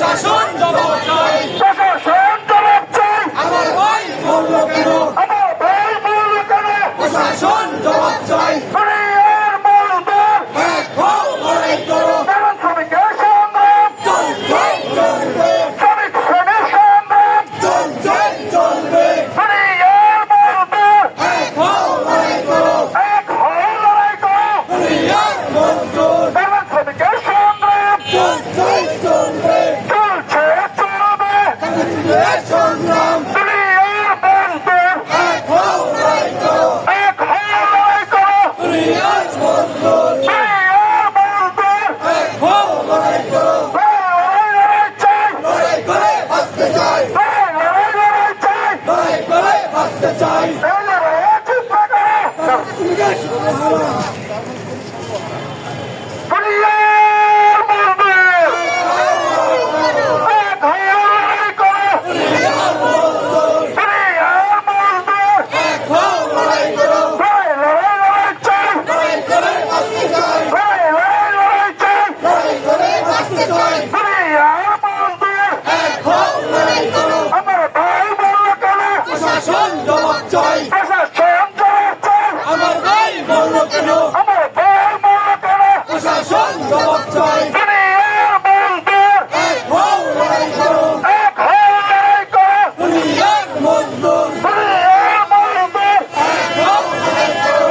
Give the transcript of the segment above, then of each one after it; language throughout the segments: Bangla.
প্রশাসন জবাব চাই, প্রশাসন জবাব চাই। আমার ভাই মরলো কেন, আমার ভাই মরলো কেন? প্রশাসন জবাব চাই, দুনিয়ার মজদুর এক হও লড়াই করো, এবং শ্রমিকের সংগ্রাম, চলবে চলবে শ্রমিক শ্রেণীর সংগ্রাম, চলবে চলবে, দুনিয়ার মজদুর এক হও লড়াই করো, এক হয়ে লড়াই করো। দুনিয়ার মজদুর এবং শ্রমিকের সংগ্রাম চলবে চলবে, চলছে চলবে। কাগজের সংগ্রাম দুনিয়ার মজদুর এক হও লড়াই করো, এক হয়ে লড়াই করো। দুনিয়ার মজদুর দুনিয়ার মজদুর এক হও লড়াই করো, লড়াই চাই, লড়াই করে বাঁচতে চাই, লড়াই চাই। লড়াই করে বাঁচতে চাই, এই লড়াইয়ে জিতবে কারা? শ্রমিকের সংগ্রাম দুনিয়ার মজদুর এক হয়ে লড়াই করো। দুনিয়ার মজদুর এক হও লড়াই করো, লড়াই চাই, লড়াই করে বাঁচতে চাই, লড়াই চাই। লড়াই করে বাঁচতে চাই, দুনিয়ার মজদুর এক হও লড়াই করো, আমার ভাই বলল কেন? প্রশাসন জবাব চাই, প্রশাসন জবাব চাই। আমার ভাই বলল কেন, আমার ভাই বলল কেন? প্রশাসন জবাব চাই, দুনিয়ার মজদুর এক হও লড়াই করো, এক হয়ে লড়াই করো। দুনিয়ার মজদুর দুনিয়ার মজদুর এক হও লড়াই করো,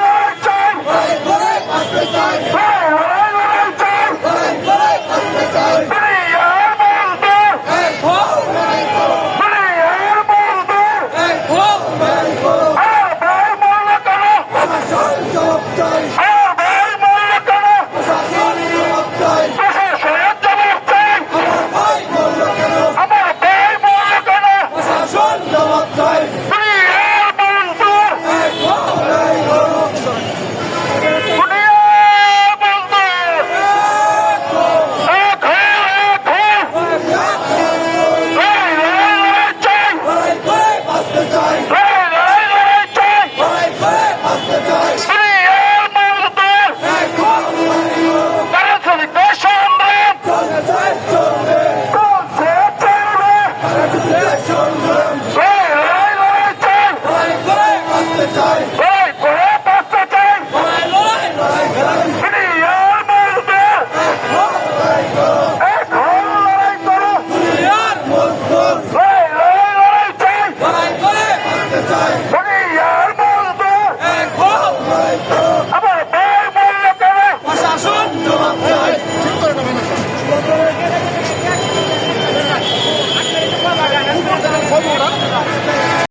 লড়াই চাই, লড়াই করে বাঁচতে চাই, লড়াই চাই। লড়াই করে বাঁচতে চাই, দুনিয়ার মজদুর এক হও লড়াই করো, দুনিয়ার মজদুর এক হও লড়াই করো, আমার ভাই বলল কেন? প্রশাসন জবাব চাই, আমার ভাই বলল কেন? প্রশাসন জবাব চাই, প্রশাসন জবাব চাই। আমার ভাই বলল কেন, আমার ভাই বলল কেন? প্রশাসন জবাব চাই, দুনিয়ার মজদুর এক হও লড়াই করো, দুনিয়ার মজদুর এক হয়ে লড়াই চাই, লড়াই করে বাঁচতে চাই, লড়াই চাই। লড়াই করে বাঁচতে চাই, দুনিয়ার মজদুর এক হও লড়াই করো, তারা শ্রমিকদের সংগ্রাম চলবে চলবে, চলছে চলবে। কাগজের সংগ্রাম লড়াই চাই, লড়াই করে বাঁচতে চাই, লড়াই করে বাঁচতে চাই। লড়াই চাই, দুনিয়ার মজদুর এক হও লড়াই করো, এক হয়ে লড়াই করো। দুনিয়ার মজদুর লড়াই চাই, লড়াই করে বাঁচতে চাই, দুনিয়ার মজদুর এক হও লড়াই করো, আমার ভাই বলল কেন? প্রশাসন জবাব চাই, দুনিয়ার